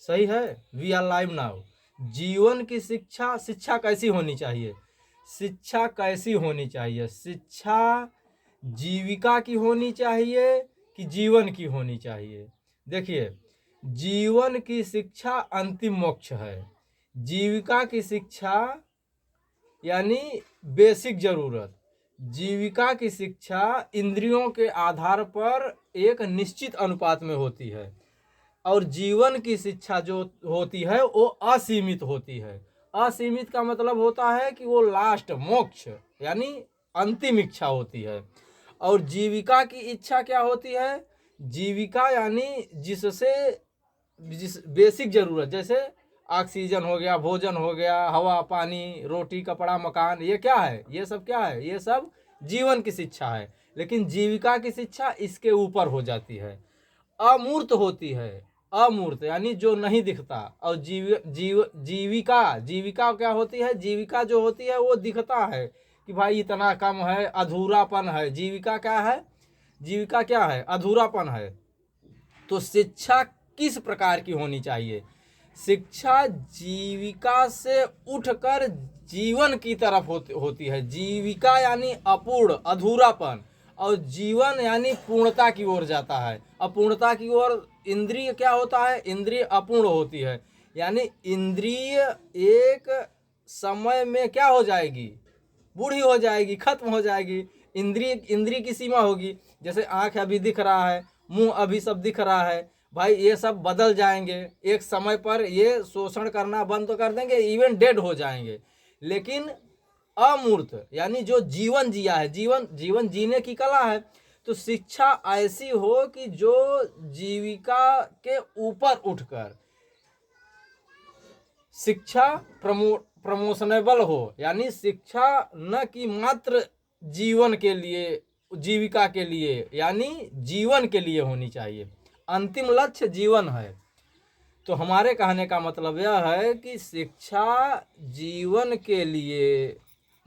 सही है, we are live now. जीवन की शिक्षा, शिक्षा कैसी होनी चाहिए? शिक्षा कैसी होनी चाहिए? शिक्षा जीविका की होनी चाहिए कि जीवन की होनी चाहिए? देखिए, जीवन की शिक्षा अंतिम मोक्ष है। जीविका की शिक्षा यानी बेसिक जरूरत। जीविका की शिक्षा इंद्रियों के आधार पर एक निश्चित अनुपात में होती है, और जीवन की शिक्षा जो होती है वो असीमित होती है। असीमित का मतलब होता है कि वो लास्ट मोक्ष यानी अंतिम इच्छा होती है। और जीविका की इच्छा क्या होती है? जीविका यानी जिससे जिस बेसिक जरूरत, जैसे ऑक्सीजन हो गया, भोजन हो गया, हवा पानी, रोटी कपड़ा मकान, ये क्या है? ये सब क्या है? ये सब जीवन की शिक्षा है। लेकिन जीविका की शिक्षा इसके ऊपर हो जाती है, अमूर्त होती है। अमूर्त यानी जो नहीं दिखता। और जीविका, जीविका क्या होती है? जीविका जो होती है वो दिखता है कि भाई इतना कम है, अधूरापन है। जीविका क्या है? जीविका क्या है? अधूरापन है। तो शिक्षा किस प्रकार की होनी चाहिए? शिक्षा जीविका से उठकर जीवन की तरफ होती है। जीविका यानी अपूर्ण, अधूरापन, और जीवन यानी पूर्णता की ओर जाता है। अपूर्णता की ओर इंद्रिय क्या होता है? इंद्रिय अपूर्ण होती है, यानी इंद्रिय एक समय में क्या हो जाएगी? बूढ़ी हो जाएगी, खत्म हो जाएगी। इंद्रिय, इंद्रिय की सीमा होगी। जैसे आंख अभी दिख रहा है, मुंह अभी सब दिख रहा है, भाई ये सब बदल जाएंगे। एक समय पर ये शोषण करना बंद तो कर देंगे, इवन डेड हो जाएंगे। लेकिन अमूर्त यानी जो जीवन जिया है, जीवन जीवन जीने की कला है। तो शिक्षा ऐसी हो कि जो जीविका के ऊपर उठकर शिक्षा प्रमोशनेबल हो, यानी शिक्षा न कि मात्र जीवन के लिए, जीविका के लिए, यानी जीवन के लिए होनी चाहिए। अंतिम लक्ष्य जीवन है। तो हमारे कहने का मतलब यह है कि शिक्षा जीवन के लिए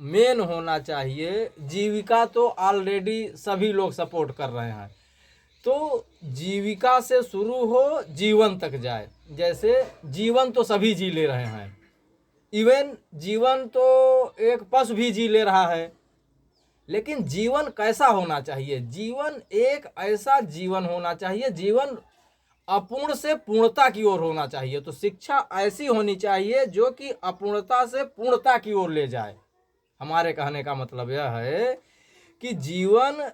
मेन होना चाहिए। जीविका तो ऑलरेडी सभी लोग सपोर्ट कर रहे हैं, तो जीविका से शुरू हो, जीवन तक जाए। जैसे जीवन तो सभी जी ले रहे हैं, इवन जीवन तो एक पशु भी जी ले रहा है। लेकिन जीवन कैसा होना चाहिए? जीवन एक ऐसा जीवन होना चाहिए, जीवन अपूर्ण से पूर्णता की ओर होना चाहिए। तो शिक्षा ऐसी होनी चाहिए जो कि अपूर्णता से पूर्णता की ओर ले जाए। हमारे कहने का मतलब यह है कि जीवन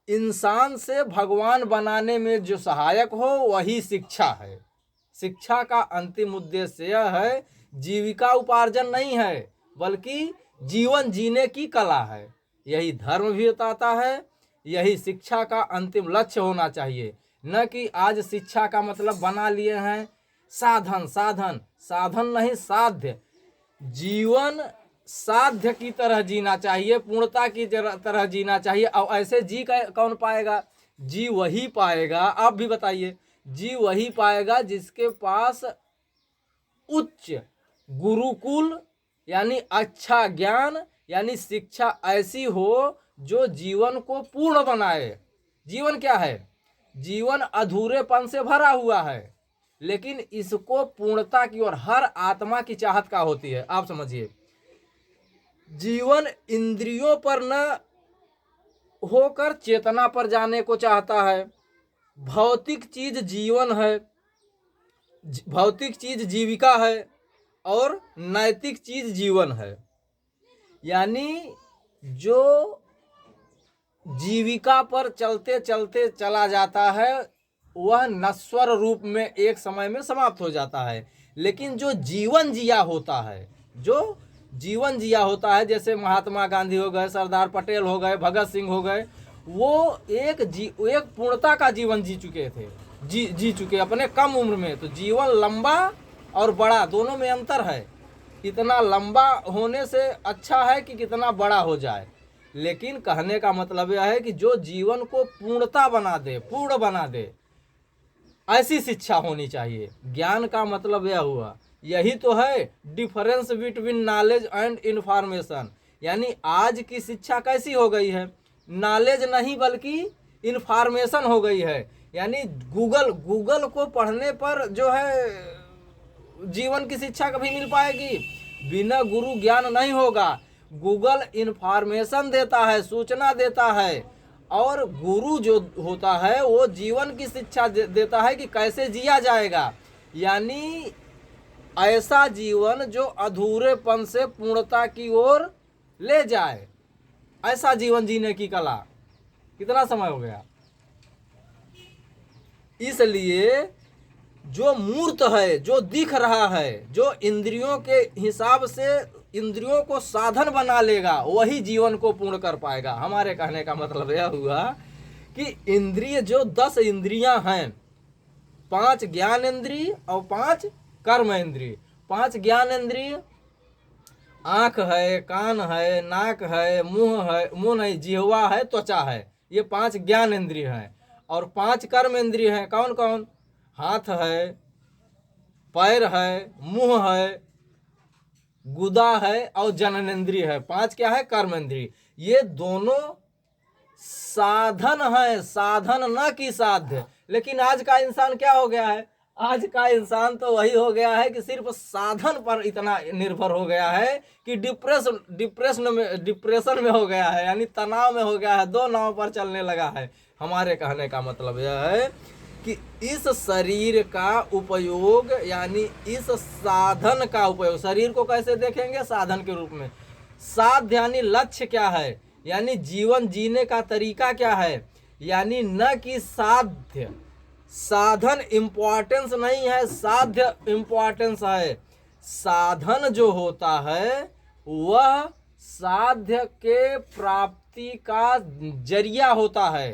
इंसान से भगवान बनाने में जो सहायक हो वही शिक्षा है। शिक्षा का अंतिम उद्देश्य यह है, जीविका उपार्जन नहीं है, बल्कि जीवन जीने की कला है। यही धर्म भी बताता है, यही शिक्षा का अंतिम लक्ष्य होना चाहिए। न कि आज शिक्षा का मतलब बना लिए हैं साधन, साधन, साधन नहीं, साध्य। जीवन साध्य की तरह जीना चाहिए, पूर्णता की तरह जीना चाहिए। और ऐसे जी कौन पाएगा? जी वही पाएगा, आप भी बताइए। जी वही पाएगा जिसके पास उच्च गुरुकुल यानी अच्छा ज्ञान यानी शिक्षा ऐसी हो जो जीवन को पूर्ण बनाए। जीवन क्या है? जीवन अधूरेपन से भरा हुआ है, लेकिन इसको पूर्णता की ओर हर आत्मा की चाहत का होती है। आप समझिए, जीवन इंद्रियों पर न होकर चेतना पर जाने को चाहता है। भौतिक चीज जीवन है, भौतिक चीज जीविका है, और नैतिक चीज जीवन है। यानी जो जीविका पर चलते चलते चला जाता है वह नश्वर रूप में एक समय में समाप्त हो जाता है। लेकिन जो जीवन जिया होता है, जो जीवन जिया होता है, जैसे महात्मा गांधी हो गए, सरदार पटेल हो गए, भगत सिंह हो गए, वो एक पूर्णता का जीवन जी चुके थे, जी चुके अपने कम उम्र में। तो जीवन लंबा और बड़ा दोनों में अंतर है। इतना लंबा होने से अच्छा है कि कितना बड़ा हो जाए। लेकिन कहने का मतलब यह है कि जो जीवन को पूर्णता बना दे, पूर्ण बना दे, ऐसी शिक्षा होनी चाहिए। ज्ञान का मतलब यह हुआ, यही तो है difference between knowledge and information. यानी आज की शिक्षा कैसी हो गई है? नॉलेज नहीं बल्कि इंफॉर्मेशन हो गई है। यानी गूगल को पढ़ने पर जो है जीवन की शिक्षा कभी मिल पाएगी? बिना गुरु ज्ञान नहीं होगा। गूगल इंफॉर्मेशन देता है, सूचना देता है, और गुरु जो होता है वो जीवन की शिक्षा देता है कि कैसे जिया जाएगा। यानी ऐसा जीवन जो अधूरेपन से पूर्णता की ओर ले जाए, ऐसा जीवन जीने की कला। कितना समय हो गया? इसलिए जो मूर्त है, जो दिख रहा है, जो इंद्रियों के हिसाब से इंद्रियों को साधन बना लेगा, वही जीवन को पूर्ण कर पाएगा। हमारे कहने का मतलब यह हुआ कि इंद्रिय जो 10 इंद्रियां हैं, 5 ज्ञान इंद्रिय और 5 कर्म इंद्रिय। 5 ज्ञान इंद्रिय आँख है, कान है, नाक है, मुंह नहीं, जिह्वा है, त्वचा है, ये 5 ज्ञान इंद्रिय हैं। और 5 कर्म इंद्रिय हैं। कौन कौन? हाथ है, पैर है, मुंह है, गुदा है और जननेंद्रिय है। 5 क्या है? कर्म इंद्रिय। ये दोनों साधन है, साधन न कि साध्य। लेकिन आज का इंसान क्या हो गया है? आज का इंसान तो वही हो गया है कि सिर्फ साधन पर इतना निर्भर हो गया है कि डिप्रेशन में हो गया है, यानी तनाव में हो गया है, 2 नाव पर चलने लगा है। हमारे कहने का मतलब यह है कि इस शरीर का उपयोग, यानी इस साधन का उपयोग, शरीर को कैसे देखेंगे? साधन के रूप में। साध्य यानी लक्ष्य क्या है, यानी जीवन जीने का तरीका क्या है, यानी न कि साध्य। साधन इम्पोर्टेंस नहीं है, साध्य इम्पोर्टेंस है। साधन जो होता है वह साध्य के प्राप्ति का जरिया होता है,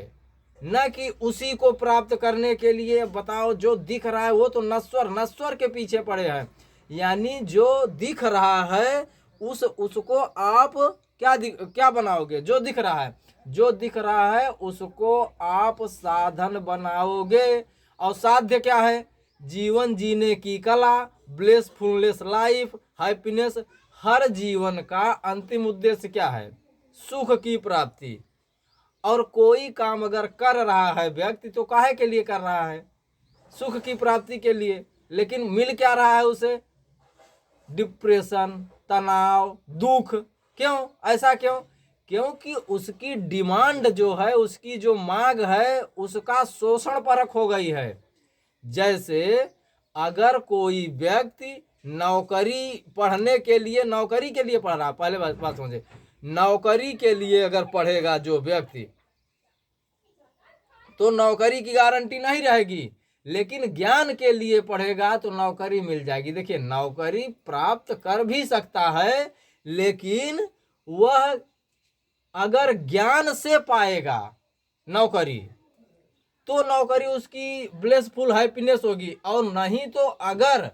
न कि उसी को प्राप्त करने के लिए। बताओ, जो दिख रहा है वो तो नश्वर के पीछे पड़े हैं। यानी जो दिख रहा है उसको आप क्या बनाओगे? जो दिख रहा है, जो दिख रहा है उसको आप साधन बनाओगे। और साध्य क्या है? जीवन जीने की कला, ब्लेसफुलनेस लाइफ, हैप्पीनेस। हर जीवन का अंतिम उद्देश्य क्या है? सुख की प्राप्ति। और कोई काम अगर कर रहा है व्यक्ति तो काहे के लिए कर रहा है? सुख की प्राप्ति के लिए। लेकिन मिल क्या रहा है उसे? डिप्रेशन, तनाव, दुख। क्यों? ऐसा क्यों? क्योंकि उसकी डिमांड जो है, उसकी जो मांग है, उसका शोषण परख हो गई है। जैसे अगर कोई व्यक्ति नौकरी पढ़ने के लिए, नौकरी के लिए पढ़ रहा है, पहले बात समझे, नौकरी के लिए अगर पढ़ेगा जो व्यक्ति, तो नौकरी की गारंटी नहीं रहेगी। लेकिन ज्ञान के लिए पढ़ेगा तो नौकरी मिल जाएगी। देखिए, नौकरी प्राप्त कर भी सकता है, लेकिन वह अगर ज्ञान से पाएगा नौकरी तो नौकरी उसकी ब्लेसफुल हैप्पीनेस होगी। और नहीं तो अगर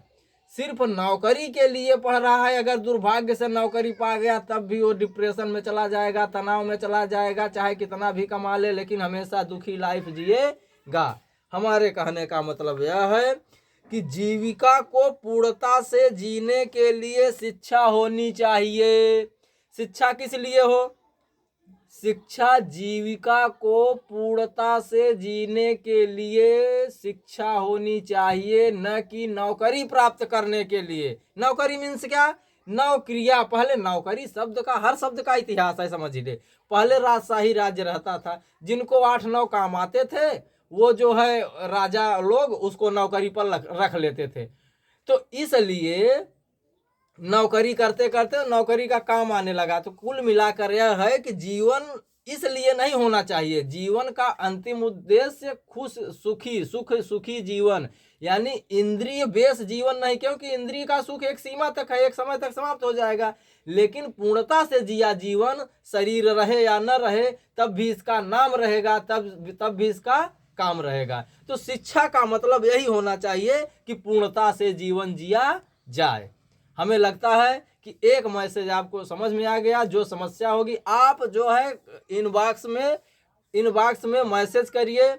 सिर्फ नौकरी के लिए पढ़ रहा है, अगर दुर्भाग्य से नौकरी पा गया, तब भी वो डिप्रेशन में चला जाएगा, तनाव में चला जाएगा, चाहे कितना भी कमा ले, लेकिन हमेशा दुखी लाइफ जिएगा। हमारे कहने का मतलब यह है कि जीविका को पूर्णता से जीने के लिए शिक्षा होनी चाहिए। शिक्षा किस लिए हो? शिक्षा जीविका को पूर्णता से जीने के लिए शिक्षा होनी चाहिए, न कि नौकरी प्राप्त करने के लिए। नौकरी मीन्स क्या? नौकरिया। पहले नौकरी शब्द का, हर शब्द का इतिहास है, समझ ले। पहले राजशाही राज्य रहता था, जिनको 8-9 काम आते थे, वो जो है राजा लोग उसको नौकरी पर रख लेते थे। तो इसलिए नौकरी करते करते नौकरी का काम आने लगा। तो कुल मिलाकर यह है कि जीवन इसलिए नहीं होना चाहिए। जीवन का अंतिम उद्देश्य सुख सुखी जीवन, यानी इंद्रिय बेस जीवन नहीं, क्योंकि इंद्रिय का सुख एक सीमा तक है, एक समय तक समाप्त हो जाएगा। लेकिन पूर्णता से जिया जीवन, शरीर रहे या न रहे, तब भी इसका नाम रहेगा, तब भी इसका काम रहेगा। तो शिक्षा का मतलब यही होना चाहिए कि पूर्णता से जीवन जिया जाए। हमें लगता है कि एक मैसेज आपको समझ में आ गया। जो समस्या होगी आप जो है इनबॉक्स में मैसेज करिए।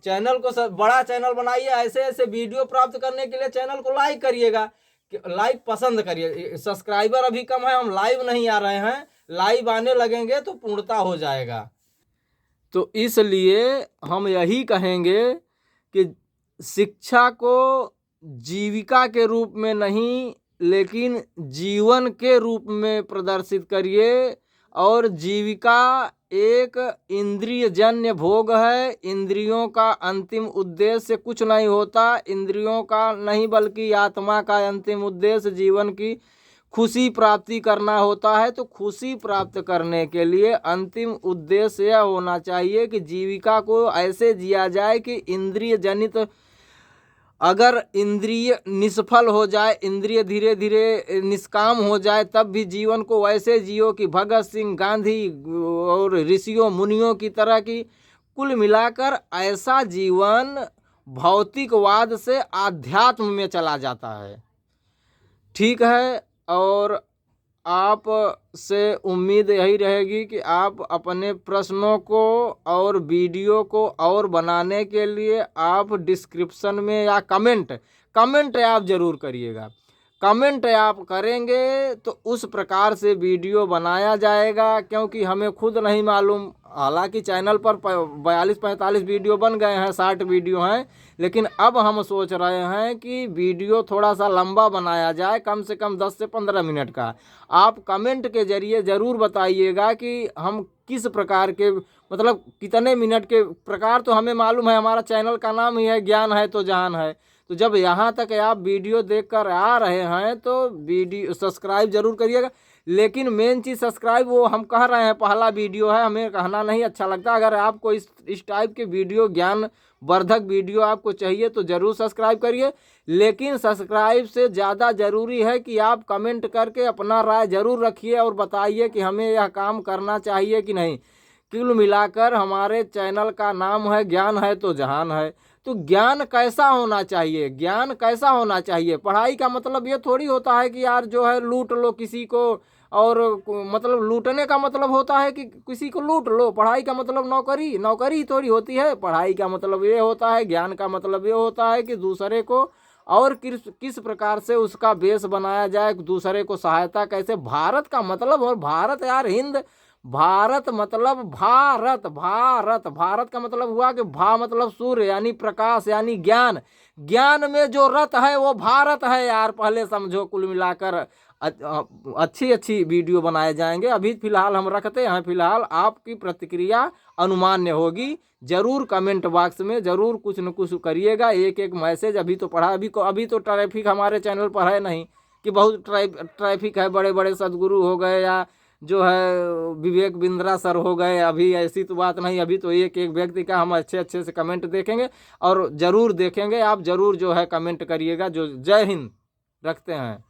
चैनल को बड़ा चैनल बनाइए। ऐसे ऐसे वीडियो प्राप्त करने के लिए चैनल को लाइक करिएगा, लाइक पसंद करिए। सब्सक्राइबर अभी कम है, हम लाइव नहीं आ रहे हैं, लाइव आने लगेंगे तो पूर्णता हो जाएगा। तो इसलिए हम यही कहेंगे कि शिक्षा को जीविका के रूप में नहीं लेकिन जीवन के रूप में प्रदर्शित करिए। और जीविका एक इंद्रिय जन्य भोग है। इंद्रियों का अंतिम उद्देश्य कुछ नहीं होता, इंद्रियों का नहीं बल्कि आत्मा का अंतिम उद्देश्य जीवन की खुशी प्राप्ति करना होता है। तो खुशी प्राप्त करने के लिए अंतिम उद्देश्य यह होना चाहिए कि जीविका को ऐसे जिया जाए कि इंद्रिय जनित, अगर इंद्रिय निष्फल हो जाए, इंद्रिय धीरे धीरे निष्काम हो जाए, तब भी जीवन को वैसे जियो कि भगत सिंह, गांधी और ऋषियों मुनियों की तरह की। कुल मिलाकर ऐसा जीवन भौतिकवाद से आध्यात्म में चला जाता है। ठीक है, और आप से उम्मीद यही रहेगी कि आप अपने प्रश्नों को और वीडियो को और बनाने के लिए आप डिस्क्रिप्शन में या कमेंट आप ज़रूर करिएगा। कमेंट आप करेंगे तो उस प्रकार से वीडियो बनाया जाएगा, क्योंकि हमें खुद नहीं मालूम। हालांकि चैनल पर 42-45 वीडियो बन गए हैं, 60 वीडियो हैं, लेकिन अब हम सोच रहे हैं कि वीडियो थोड़ा सा लंबा बनाया जाए, कम से कम 10 से 15 मिनट का। आप कमेंट के जरिए ज़रूर बताइएगा कि हम किस प्रकार के, मतलब कितने मिनट के प्रकार। तो हमें मालूम है, हमारा चैनल का नाम ही है ज्ञान है तो जहान है। तो जब यहाँ तक आप वीडियो देखकर आ रहे हैं तो वीडियो सब्सक्राइब जरूर करिएगा। लेकिन मेन चीज़ सब्सक्राइब, वो हम कह रहे हैं पहला वीडियो है, हमें कहना नहीं अच्छा लगता। अगर आपको इस टाइप के वीडियो, ज्ञान वर्धक वीडियो आपको चाहिए तो ज़रूर सब्सक्राइब करिए। लेकिन सब्सक्राइब से ज़्यादा ज़रूरी है कि आप कमेंट करके अपना राय ज़रूर रखिए और बताइए कि हमें यह काम करना चाहिए कि नहीं। कुल मिलाकर हमारे चैनल का नाम है ज्ञान है तो जहान है। तो ज्ञान कैसा होना चाहिए, ज्ञान कैसा होना चाहिए? पढ़ाई का मतलब ये थोड़ी होता है कि यार जो है लूट लो किसी को, और मतलब लूटने का मतलब होता है कि किसी को लूट लो। पढ़ाई का मतलब नौकरी थोड़ी होती है। पढ़ाई का मतलब ये होता है, ज्ञान का मतलब ये होता है कि दूसरे को और किस प्रकार से उसका बेस बनाया जाए, दूसरे को सहायता कैसे। भारत का मतलब, और भारत यार हिंद, भारत मतलब भारत का मतलब हुआ कि भा मतलब सूर्य यानी प्रकाश यानी ज्ञान। ज्ञान में जो रत है वो भारत है यार, पहले समझो। कुल मिलाकर अच्छी वीडियो बनाए जाएंगे। अभी फिलहाल हम रखते हैं, फिलहाल आपकी प्रतिक्रिया अनुमान्य होगी। जरूर कमेंट बॉक्स में जरूर कुछ न कुछ करिएगा, एक मैसेज। अभी तो पढ़ा, अभी तो ट्रैफिक हमारे चैनल पर है नहीं कि बहुत ट्रैफिक है। बड़े बड़े सदगुरु हो गए या जो है विवेक बिंद्रा सर हो गए, अभी ऐसी तो बात नहीं। अभी तो एक व्यक्ति का हम अच्छे से कमेंट देखेंगे और ज़रूर देखेंगे। आप ज़रूर जो है कमेंट करिएगा। जो जय हिंद, रखते हैं।